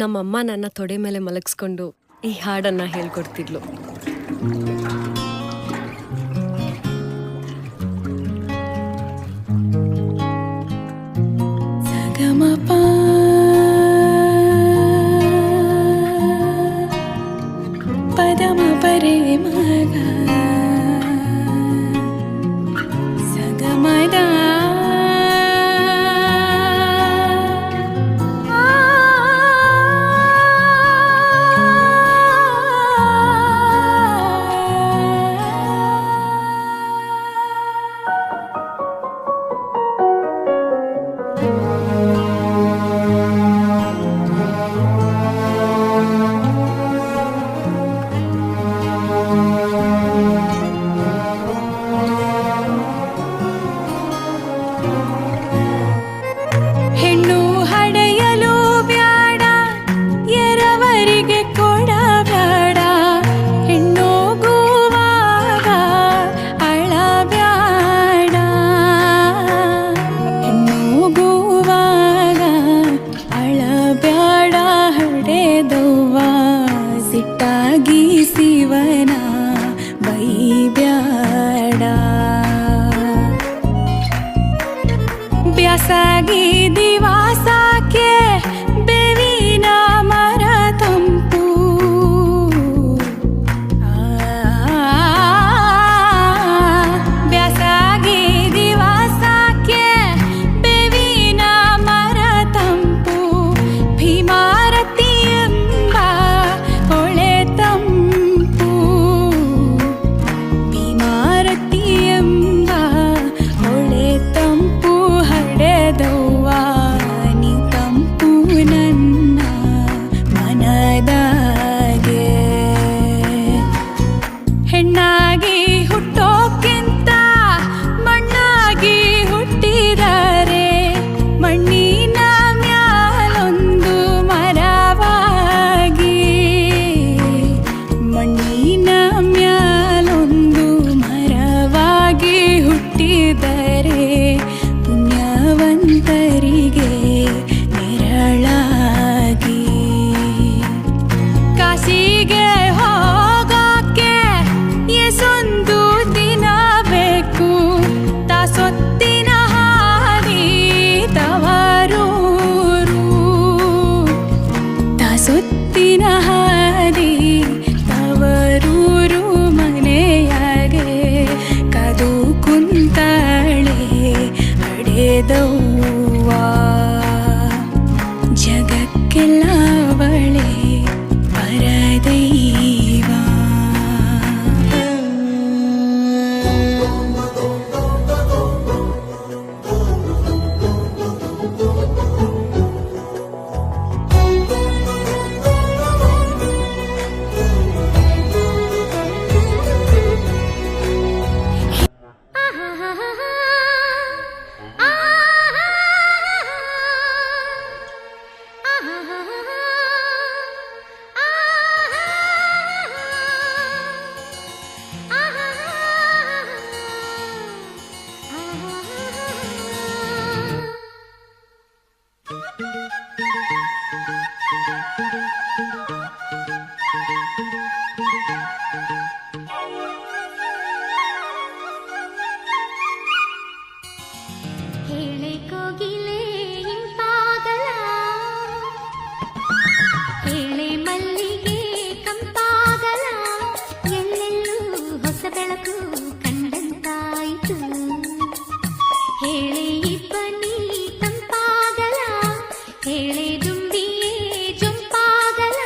ನಮ್ಮಮ್ಮ ನನ್ನ ತೊಡೆ ಮೇಲೆ ಮಲಗಿಸ್ಕೊಂಡು ಈ ಹಾಡನ್ನ ಹೇಳ್ಕೊಡ್ತಿದ್ಲು. ಸಗಮಪ ಪದಮ ಪರೆ ಮಗ ಸಗಮದ ಹೆಣ್ಣು ಹಡೆಯಲು ಬ್ಯಾಡ, ಎರವರಿಗೆ ಕೊಡಬ್ಯಾಡ, ಹೆಣ್ಣೋಗುವಾಗ ಅಳಬ್ಯಾಡ, ಹೆಣ್ಣೋಗುವಾಗ ಅಳಬ್ಯಾಡ, ಹಡೆದವ್ವ ಸಿಟ್ಟಾಗಿ ಶಿವನ ಬೈಬ್ಯಾಡ. ಬ್ಯಾಸಾಗಿ ದಿವಾಸಕ್ಕೆ ಬೇವಿನ ಮರ ತಂಪು, ಬ್ಯಾಸಾಗಿ ದಿವಾಸಕ್ಕೆ ಬೇವಿನ ಮರ ತಂಪು, ಭೀಮಾರತಿ ಎಂಬ ಹೊಳೆ ತಂಪು, ಭೀಮಾರತಿ ಎಂಬ ಹೊಳೆ ತಂಪು, ಹಡೆದವ್ವ ನೀ ತಂಪು ನನ್ನ ಮನದಾಗೆ. ಹೆಣ್ಣಾಗಿ ಹುಟ್ಟೋಕ್ಕಿಂತ ಮಣ್ಣಾಗಿ ಹುಟ್ಟಿದರೆ, ಮಣ್ಣಿನ ಮ್ಯಾಲೊಂದು ಮರವಾಗಿ, ಮಣ್ಣಿನ ಮ್ಯಾಲೊಂದು ಮರವಾಗಿ ಹುಟ್ಟಿದರೆ, ಪುಣ್ಯವಂತರಿಗೆ ನೆರಳಾಗಿ. ಕಾಶಿಗೆ ಹೋಗೋಕೆ ಎಸೊಂದು ದಿನ ಬೇಕು, ತಾಸೊತ್ತಿನ ಹಾದಿ ತವರೂರು, ತಾಸೊತ್ತಿನ ಹಾದಿ ತವರೂರು, ಮನೆಯಾಗೆ ಕದು ಕುಂತಾಳೆ ಹಡೆದವ್ವ, ಜಗಕ್ಕೆಲ್ಲ ಅವಳೆ ಪರದೈವ. ಹೇಳೆ ಕೋಗಿಲೆ ಇಂಪಾಗಲ, ಹೇಳೆ ಮಲ್ಲಿಗೆ ಕಂಪಾಗಲ, ಎಲ್ಲೆಲ್ಲೂ ಹೊಸ ಬೆಳಕು ಕಂಡಂತಾಯಿತು. ಹೇಳೆ ಇಬ್ಬನಿ ತಂಪಾಗಲ, ಹೇಳೆ ದುಂಬಿಯೇ ಜೊಂಪಾಗಲ,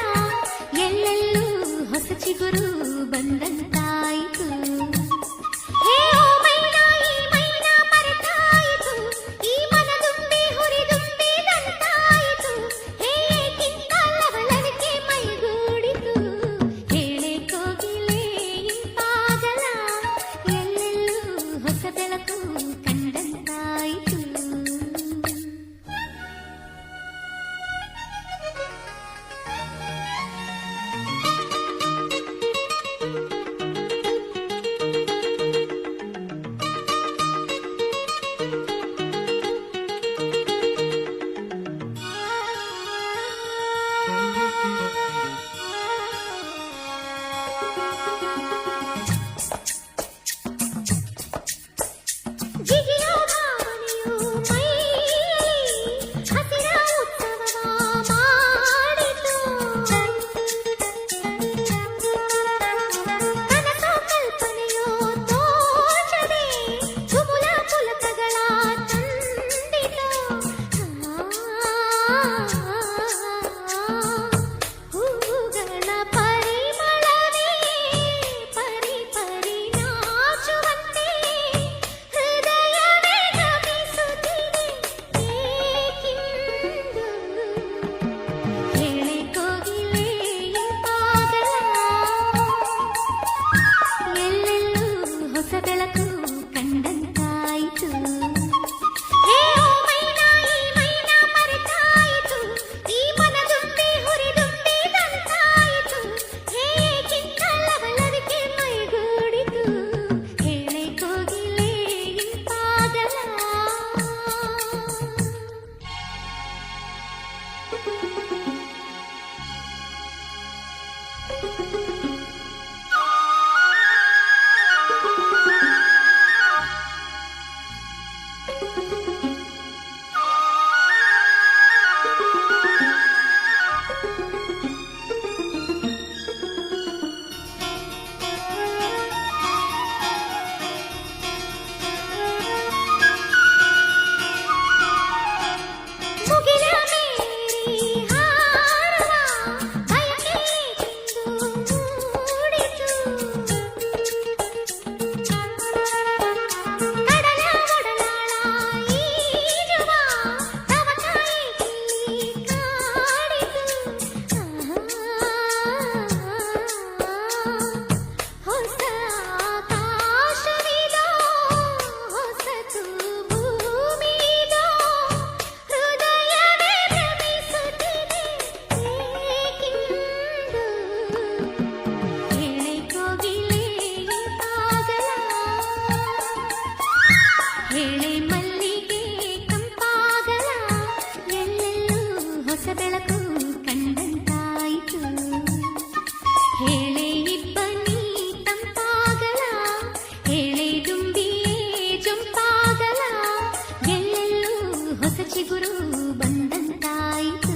ಬಂದಂತಾಯಿತು.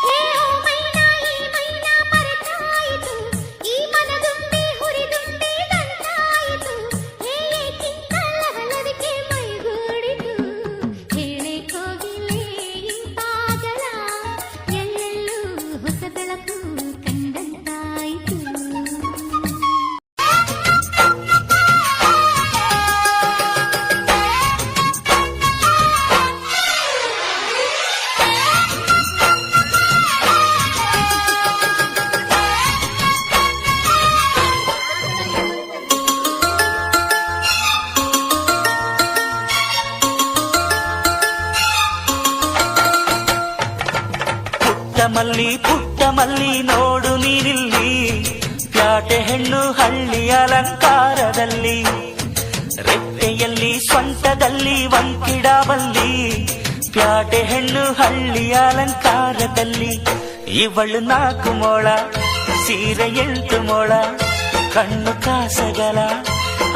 ಹೇ ಓ ಮೈನಾ, ಈ ಮೈನಾ ಮರೆತಾಯಿತು, ಈ ಮನದುಂಬಿ ಹುರಿದುಂಬಿದಂತಾಯಿತು. ಹೇ ಕಿಂಕಲಹಲವಿಕೆ ಮೈಗೂಡಿತು, ಹೇಳೆ ಕೋಗಿಲೆ ಇಂಪಾಗಲ, ಎಲ್ಲೆಲ್ಲೂ ಹೊಸ ಬೆಳಕು ಕಂಡಂತಾಯಿತು. ಪುಟ್ಟ ಮಲ್ಲಿ ನೋಡು ನೀನಿಲ್ಲಿ, ಪ್ಯಾಟೆ ಹೆಣ್ಣು ಹಳ್ಳಿ ಅಲಂಕಾರದಲ್ಲಿ, ರೆಟ್ಟೆಯಲ್ಲಿ ಸ್ವಂಟದಲ್ಲಿ ವಂಕಿಡಬಲ್ಲಿ, ಪ್ಯಾಟೆ ಹೆಣ್ಣು ಹಳ್ಳಿ ಅಲಂಕಾರದಲ್ಲಿ. ಇವಳು 4 ಮೊಳ, ಸೀರೆ 8 ಮೊಳ, ಕಣ್ಣು ಕಾಸಗಲ,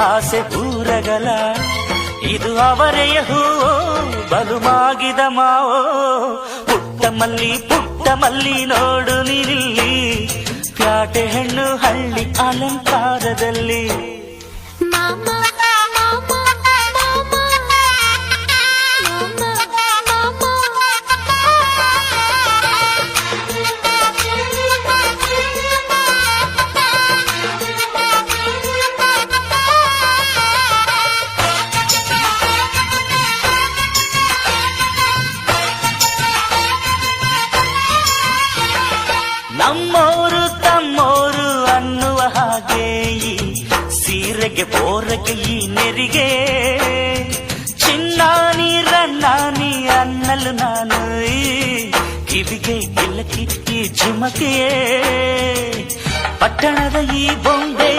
ಆಸೆ ಊರಗಲ, ಇದು ಅವರೆಯ ಹೂವೋ ಬಲುಮಾಗಿದ ಮಾವೋ. ಪುಟ್ಟ ಮಲ್ಲಿ ನೋಡು ನೀನಿಲ್ಲಿ, ಪ್ಯಾಟೆ ಹೆಣ್ಣು ಹಳ್ಳಿ ಅಲಂಕಾರದಲ್ಲಿ. ಮಾಮ ಮಾಮ ಮಾಮ ನಮ್ಮೋರು ತಮ್ಮೋರು ಅನ್ನುವ ಹಾಗೆ, ಈ ಸೀರೆಗೆ ಬೋರಗೆ ಈ ನೆರಿಗೆ, ಚಿನ್ನಾನಿ ರನ್ನಾನಿ ಅನ್ನಲು ನಾನು, ಈ ಕಿವಿಗೆ ಗಿಲ್ಲಕಿ ಈ ಝುಮಕೆಯೇ. ಪಟ್ಟಣದ ಈ ಬೊಂಬೆ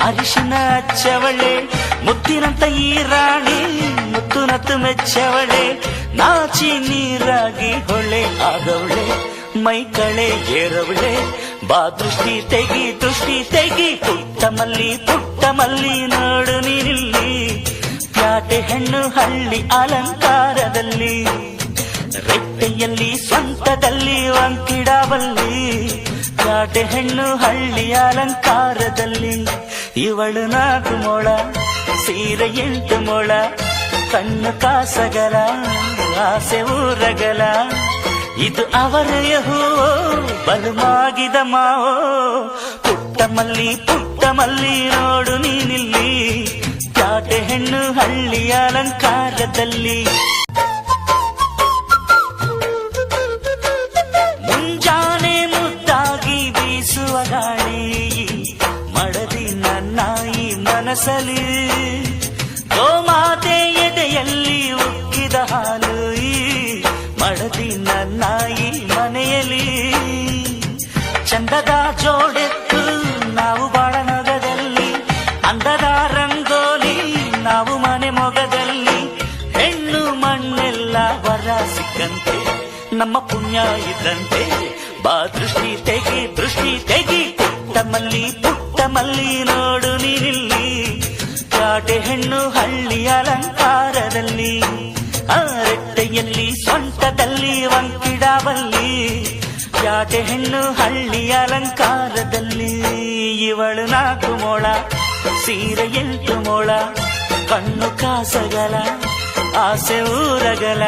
ಅರಿಶಿನ ಹಚ್ಚವಳೆ, ಮುತ್ತಿನಂತ ಈ ರಾಣಿ ಮುತ್ತು ನತ್ತು ಮೆಚ್ಚವಳೆ, ನಾಚಿ ನೀರಾಗಿ ಹೊಳೆ ಆಗವಳೆ, ಮೈ ಕಳೆ ಏರವಳೆ, ಬಾ ದೃಷ್ಟಿ ತೆಗಿ. ಪುಟ್ಟ ಮಲ್ಲಿ ನೋಡು ನೀನಿಲ್ಲಿ, ಪ್ಯಾಟೆ ಹೆಣ್ಣು ಹಳ್ಳಿ ಅಲಂಕಾರದಲ್ಲಿ, ರೆಟ್ಟೆಯಲ್ಲಿ ಸ್ವಂತದಲ್ಲಿ ವಂಕಿಡಬಲ್ಲಿ, ಪ್ಯಾಟೆ ಹೆಣ್ಣು ಹಳ್ಳಿ ಅಲಂಕಾರದಲ್ಲಿ. ಇವಳು 4 ಮೊಳ, ಸೀರೆ 8 ಮೊಳ, ಕಣ್ಣು ಕಾಸಗಲ, ಆಸೆ ಊರಗಲ, ಇದು ಅವರೆಯ ಹೂವೋ ಬಲುಮಾಗಿದ ಮಾವೋ. ಪುಟ್ಟ ಮಲ್ಲಿ ನೋಡು ನೀನಿಲ್ಲಿ, ಪ್ಯಾಟೆ ಹೆಣ್ಣು ಹಳ್ಳಿ ಅಲಂಕಾರದಲ್ಲಿ. ಮುಂಜಾನೆ ಮುದ್ದಾಗಿ ಬೀಸುವ ಗಾಳಿ, ಮಡದಿ ನನ್ನ ಈ ಮನಸಲಿ, ಗೋಮಾತೆ ಎದೆಯಲ್ಲಿ ಉಕ್ಕಿದ ಹಾಲು, ಮಡದಿ ನನ್ನ ಈ ಮನೆಯಲ್ಲಿ. ಚಂದದ ಜೋಡೆತ್ತು ನಾವು ಬಾಳ ನಗದಲ್ಲಿ, ಅಂದದ ರಂಗೋಲಿ ನಾವು ಮನೆ ಮೊಗದಲ್ಲಿ, ಹೆಣ್ಣು ಮಣ್ಣೆಲ್ಲ ವರ ಸಿಕ್ಕಂತೆ, ನಮ್ಮ ಪುಣ್ಯ ಇದ್ದಂತೆ, ಬಾ ದೃಷ್ಟಿ ತೆಗಿ. ಪುಟ್ಟ ಮಲ್ಲಿ ನೋಡು ನೀನಿಲ್ಲಿ, ಪ್ಯಾಟೆ ಹೆಣ್ಣು ಹಳ್ಳಿ ಅಲಂಕಾರದಲ್ಲಿ, ರೆಟ್ಟೆಯಲ್ಲಿ ಸ್ವಂಟದಲ್ಲಿ ವಂಕಿಡಬಲ್ಲಿ, ಪ್ಯಾಟೆ ಹೆಣ್ಣು ಹಳ್ಳಿ ಅಲಂಕಾರದಲ್ಲಿ. ಇವಳು 4 ಮೊಳ, ಸೀರೆ 8 ಮೊಳ, ಕಣ್ಣು ಕಾಸಗಲ, ಆಸೆ ಊರಗಲ,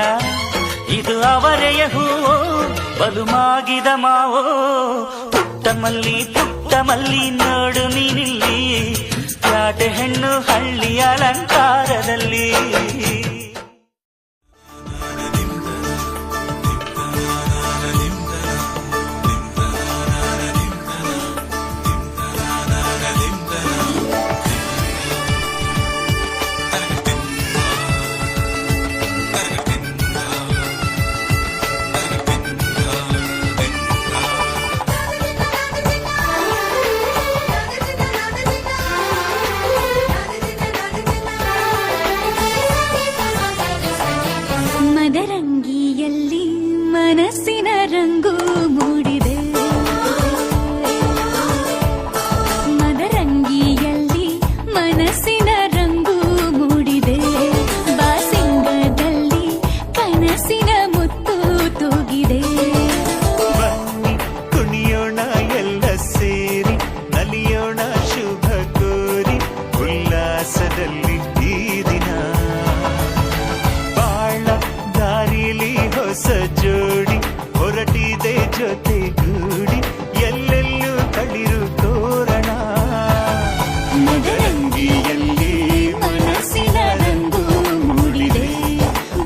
ಇದು ಅವರೆಯ ಹೂವೋ ಬಲುಮಾಗಿದ ಮಾವೋ. ಪುಟ್ಟ ಮಲ್ಲಿ ನೋಡು ನೀನಿಲ್ಲಿ, ಪ್ಯಾಟೆ ಹೆಣ್ಣು ಹಳ್ಳಿ ಅಲಂಕಾರದಲ್ಲಿ. ಮದರಂಗಿಯಲ್ಲಿ ಮನಸ್ಸಿನ ರಂಗು ಮೂಡಿದೆ, ಮದರಂಗಿಯಲ್ಲಿ ಮನಸ್ಸಿನ ರಂಗು ಮೂಡಿದೆ, ಬಾಸಿಂಗದಲ್ಲಿ ಕನಸಿನ ಜೋಡಿ ಹೊರಟಿದೆ ಜೊತೆಗೂಡಿ ಎಲ್ಲೆಲ್ಲೂ ತಳಿರು ತೋರಣ ಮದರಂಗಿಯಲ್ಲಿ ಮನಸ್ಸಿನ ರಂಗು ಮೂಡಿದೆ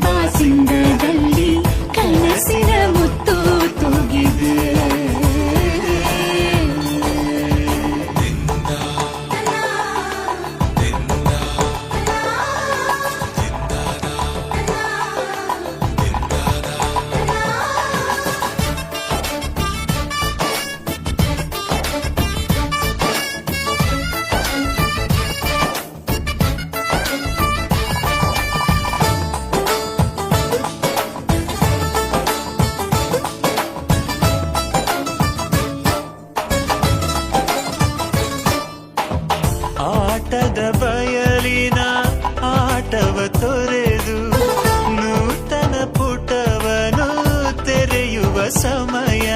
ಬಾಸಿಂಗದಲ್ಲಿ ಕನಸಿನ ಮುತ್ತು ತೂಗಿದೆ ಆಟದ ಬಯಲಿನ ಆಟವ ತೊರೆದು ನೂತನ ಪುಟವನು ತೆರೆಯುವ ಸಮಯ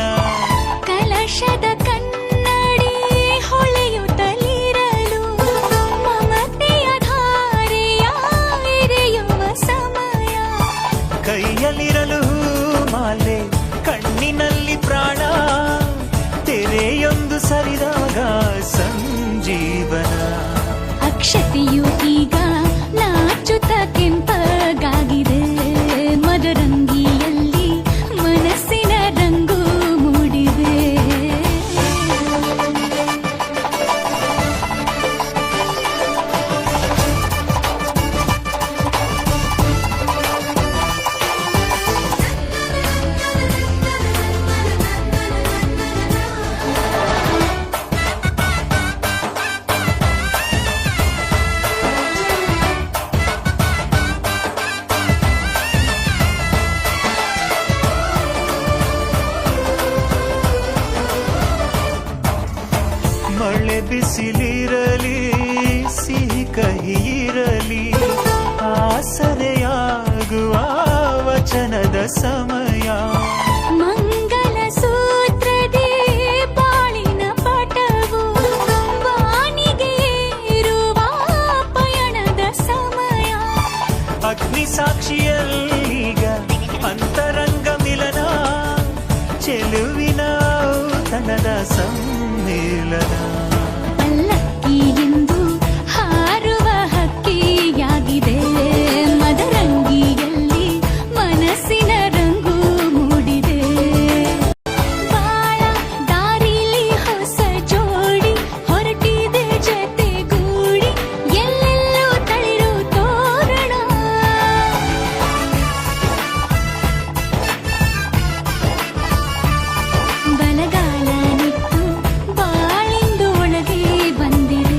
ಕಲಶದ ಕನ್ನಡಿ ಹೊಳೆಯುತ್ತಲಿರಲು ಮಮತೆಯ ಧಾರೆಯ ಎರೆಯುವ ಸಮಯ ಕೈಯಲ್ಲಿರಲು ಮಾಲೆ ಕಣ್ಣಿನಲ್ಲಿ ಪ್ರಾಣ ತೆರೆಯೊಂದು ಸರಿದಾಗ ಸಂಜೀವನ ಅಕ್ಷತೆಯು ಈಗ ನಾಚುತ್ತ ಕೆಂಪಗಾಗಿದೆ ಮದರಂಗಿಯಲ್ಲಿ ಮನಸ್ಸಿನ ರಂಗು ಮೂಡಿದೆ ಮಳೆ ಬಿಸಿಲಿರಲಿ ಸಿಹಿ ಕಹಿ ಇರಲಿ ಆಸರೆಯಾಗುವ ವಚನದ ಸಮಯ ಮಂಗಲ ಸೂತ್ರದೇ ಬಾಳಿನ ಪಟವು ವಾನಿಗೆ ಏರುವ ಪಯಣದ ಸಮಯ ಅಗ್ನಿ ಸಾಕ್ಷಿಯಲ್ಲೀಗ ಅಂತರಂಗ ಮಿಲನ ಚೆಲುವಿನ ತನದ ಸಮ್ಮೇಳನ ಪಲ್ಲಕ್ಕಿ ಎಂದು ಹಾರುವ ಹಕ್ಕಿಯಾಗಿದೆ ಮದರಂಗಿಯಲ್ಲಿ ಮನಸ್ಸಿನ ರಂಗು ಮೂಡಿದೆ ಬಾಳ ದಾರಿಲಿ ಹೊಸ ಜೋಡಿ ಹೊರಟಿದೆ ಜೊತೆಗೂಡಿ ಎಲ್ಲೆಲ್ಲೂ ತಳಿರು ತೋರಣ ಬಲಗಾಲ ನಿತ್ತು ಬಾಳಿಂದು ಒಳಗೆ ಬಂದಿದೆ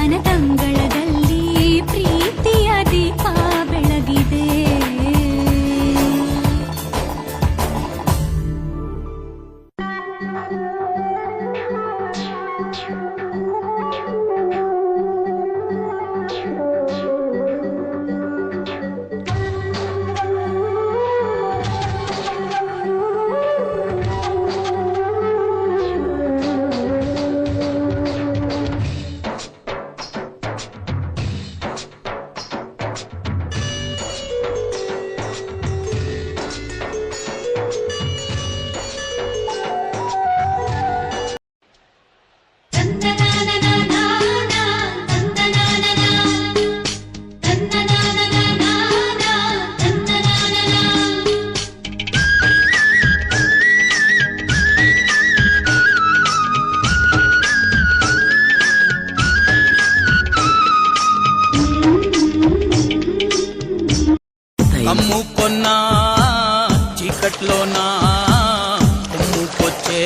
ಮನದಂಗಳದಲ್ಲಿ ಪ್ರೀತಿಯ ದೀಪ ಬೆಳಗಿದೆ కమ్ము కొన్న చీకట్లోన కొమ్ముకొచ్చే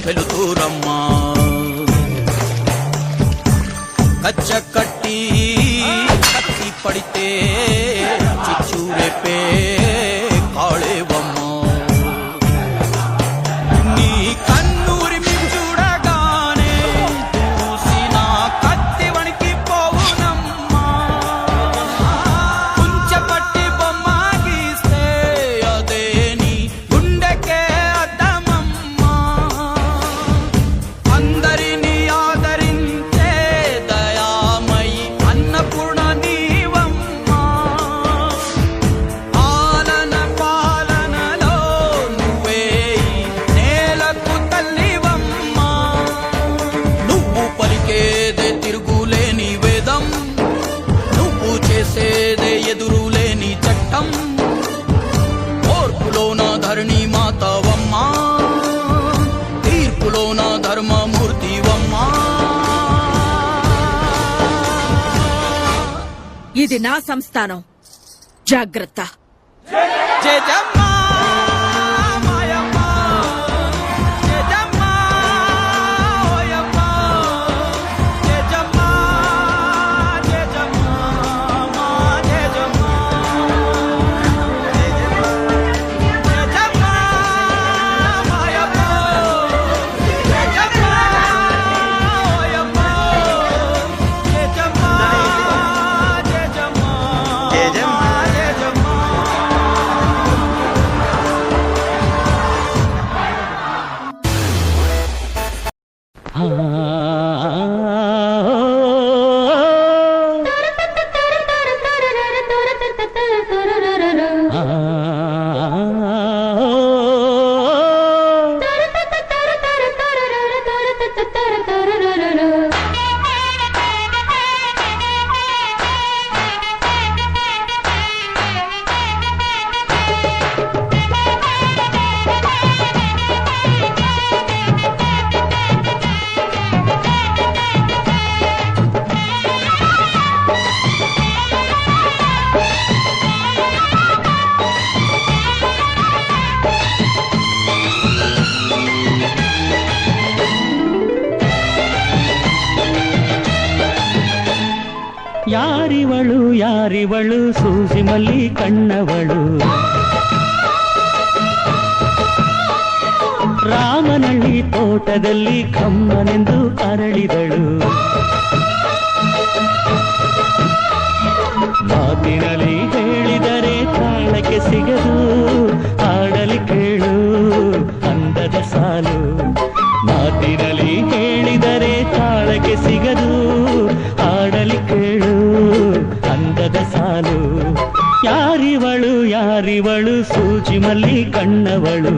వెలుతురమ్మా కచ్చ కట్టి కత్తి పడితే చిచ్చు రేపే కాళేవమ్మ నీ కన్నూరి చూడగానే చూసిన కత్తి వణికి పోవునమ్మా కుంచపట్టి బొమ్మ గీస్తే అదే నీ గుండెకే అద్దమమ్మా అందరినీ ఆదరించే దయామయి అన్న ధైర్యం ఓర్పులోన ధరణి మాతవమ్మ తీర్పులోన ధర్మమూర్తివమ్మ ఇది నా సంస్థానం జాగ్రత్త జయమ్మ మాయమ్మ జయమ్మ ఓయమ్మ జయమ్మ జయమ్మ మా జయమ్మ జయమ్మ మాయమ్మ జయమ్మ ఓయమ్మ జయమ్మ జయమ్మ ಯಾರಿವಳು ಯಾರಿವಳು ಸೂಜಿ ಮಲ್ಲಿ ಕಣ್ಣವಳು ರಾಮನಳ್ಳಿ ತೋಟದಲ್ಲಿ ಕಮ್ಮನೆಂದು ಅರಳಿದಳು ಮಾತಿನಲ್ಲಿ ಹೇಳಿದರೆ ತಾಳಕ್ಕೆ ಸಿಗದು ಹಾಡಲಿ ಕೇಳು ಅಂದದ ಸಾಲು ಮಾತಿನಲ್ಲಿ ಹೇಳಿದರೆ ತಾಳಕ್ಕೆ ಸಿಗದು ಹಾಡಲಿ ಕೇಳು ಅಂದದ ಸಾಲು ಯಾರಿವಳು ಯಾರಿವಳು ಸೂಜಿ ಮಲ್ಲಿ ಕಣ್ಣವಳು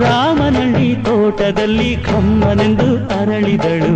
ರಾಮನಳ್ಳಿ ತೋಟದಲ್ಲಿ ಕಮ್ಮನೆಂದು ಅರಳಿದಳು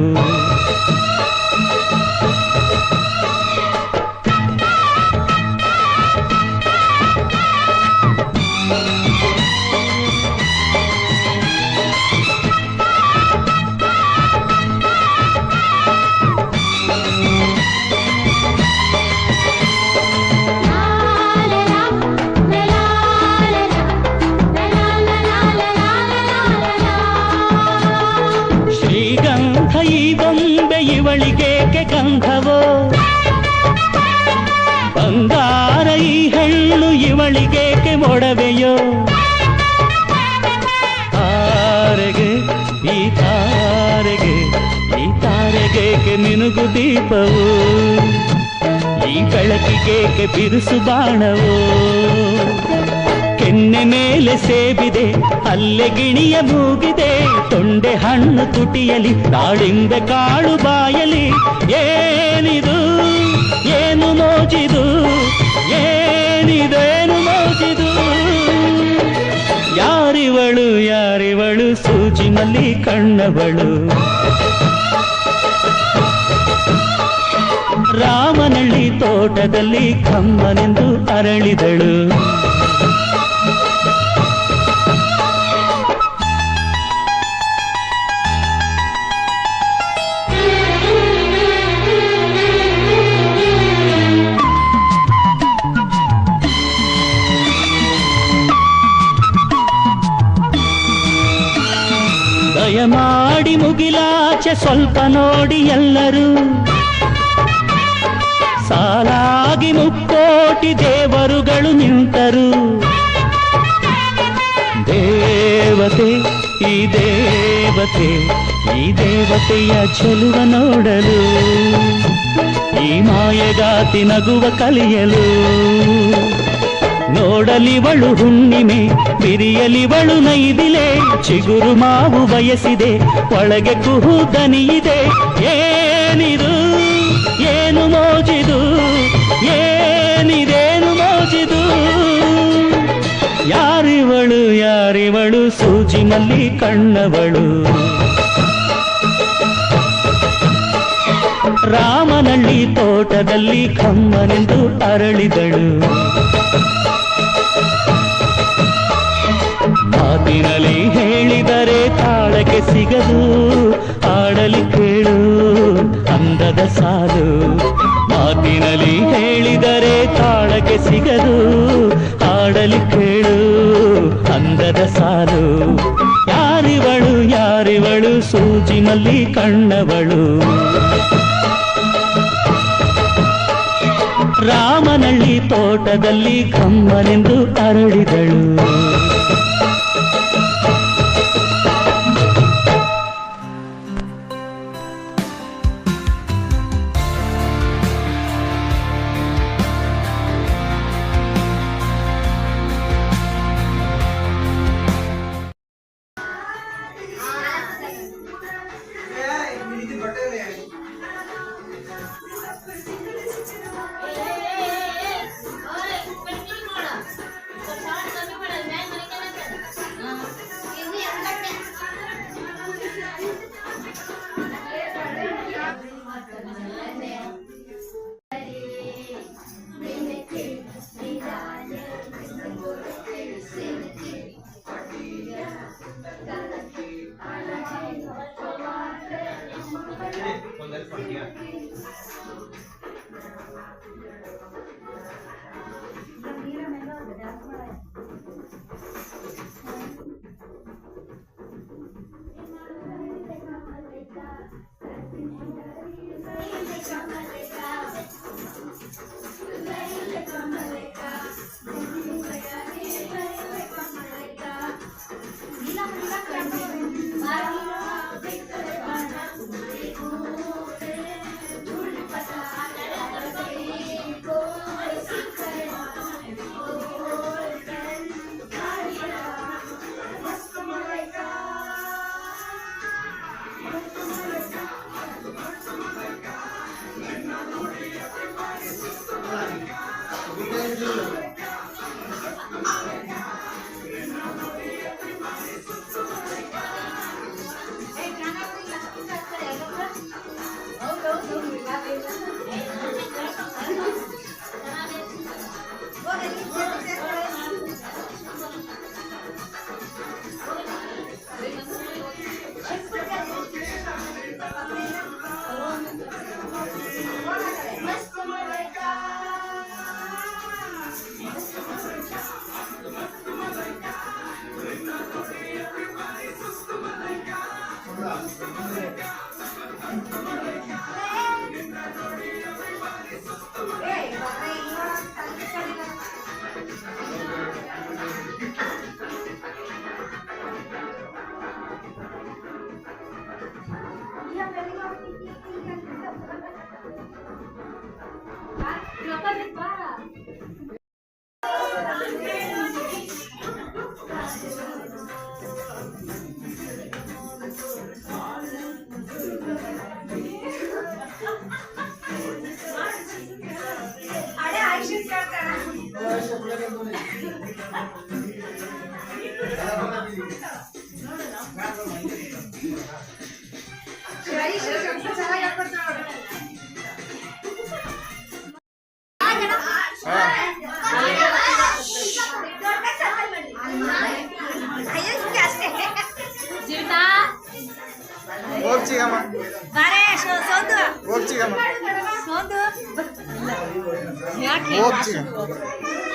ಶ್ರೀಗಂಧ ಈ ಬೊಂಬೆ ಇವಳಿಗೇಕೆ ಗಂಧವೋ ಬಂಗಾರ ಈ ಹೆಣ್ಣು ಇವಳಿಗೇಕೆ ಮೊಡವೆಯೋ ತಾರೆಗೆ ಈ ತಾರೆಗೆ ಈ ತಾರೆಗೇಕೆ ನಿನುಗು ದೀಪವು ಈ ಬೆಳಕಿಗೇಕೆ ಬಿರುಸು ಬಾಣವೋ ಕೆನ್ನೆ ಮೇಲೆ ಸೇಬಿದೆ ಅಲ್ಲೆ ಗಿಣಿಯ ಮೂಗಿದೆ ತೊಂಡೆ ಹಣ್ಣು ತುಟಿಯಲಿ ದಾಳಿಂಬೆ ಕಾಳು ಬಾಯಲಿ ಏನಿದು ಏನು ಮೋಜಿದು ಏನಿದೇನು ಮೋಜಿದು ಯಾರಿವಳು ಯಾರಿವಳು ಸೂಜಿ ಮಲ್ಲಿ ಕಣ್ಣವಳು ರಾಮನಳ್ಳಿ ತೋಟದಲ್ಲಿ ಕಮ್ಮನೆಂದು ಅರಳಿದಳು ದಯಮಾಡಿ ಮುಗಿಲಾಚೆ ಸ್ವಲ್ಪ ನೋಡಿ ಎಲ್ಲರೂ ಸಾಲಾಗಿ ಮುಕ್ಕೋಟಿ ದೇವರುಗಳು ನಿಂತರು ದೇವತೆ ಈ ದೇವತೆ ಈ ದೇವತೆಯ ಚೆಲುವ ನೋಡಲು ಈ ಮಾಯಗಾತಿ ನಗುವ ಕಲಿಯಲು ನೋಡಲಿವಳು ಹುಣ್ಣಿಮೆ ಬಿರಿಯಲಿವಳು ನೈದಿಲೆ ಚಿಗುರು ಮಾವು ಬಯಸಿದೆ ಒಳಗೆ ಕುಹು ದನಿಯಿದೆ ಏನಿದು ಏನು ಮೋಜಿದು ಏನಿದೇನು ಮೋಜಿದು ಯಾರಿವಳು ಯಾರಿವಳು ಸೂಜಿ ಮಲ್ಲಿ ಕಣ್ಣವಳು ರಾಮನಳ್ಳಿ ತೋಟ ತೋಟದಲ್ಲಿ ಕಮ್ಮನೆಂದು ಅರಳಿದಳು. ಮಾತಿನಲ್ಲಿ ಹೇಳಿದರೆ ತಾಳಕ್ಕೆ ಸಿಗದು, ಆಡಲಿ ಕೇಳು ಅಂದದ ಸಾಲು. ಮಾತಿನಲ್ಲಿ ಹೇಳಿದರೆ ತಾಳಕ್ಕೆ ಸಿಗದು, ಆಡಲಿ ಕೇಳು ಅಂದದ ಸಾಲು. ಯಾರಿವಳು ಯಾರಿವಳು ಸೂಜಿ ಮಲ್ಲಿ ಕಣ್ಣವಳು. ರಾಮನಳ್ಳಿ ತೋಟದಲ್ಲಿ ಕಮ್ಮನೆಂದು ಅರಳಿದಳು. ಹೋಗ್ಚಿಗಮ್ಮ ಹೋಗ್ಚಿಗಮ್ಮ ಹೋಗ್ಚಿಗಮ್ಮ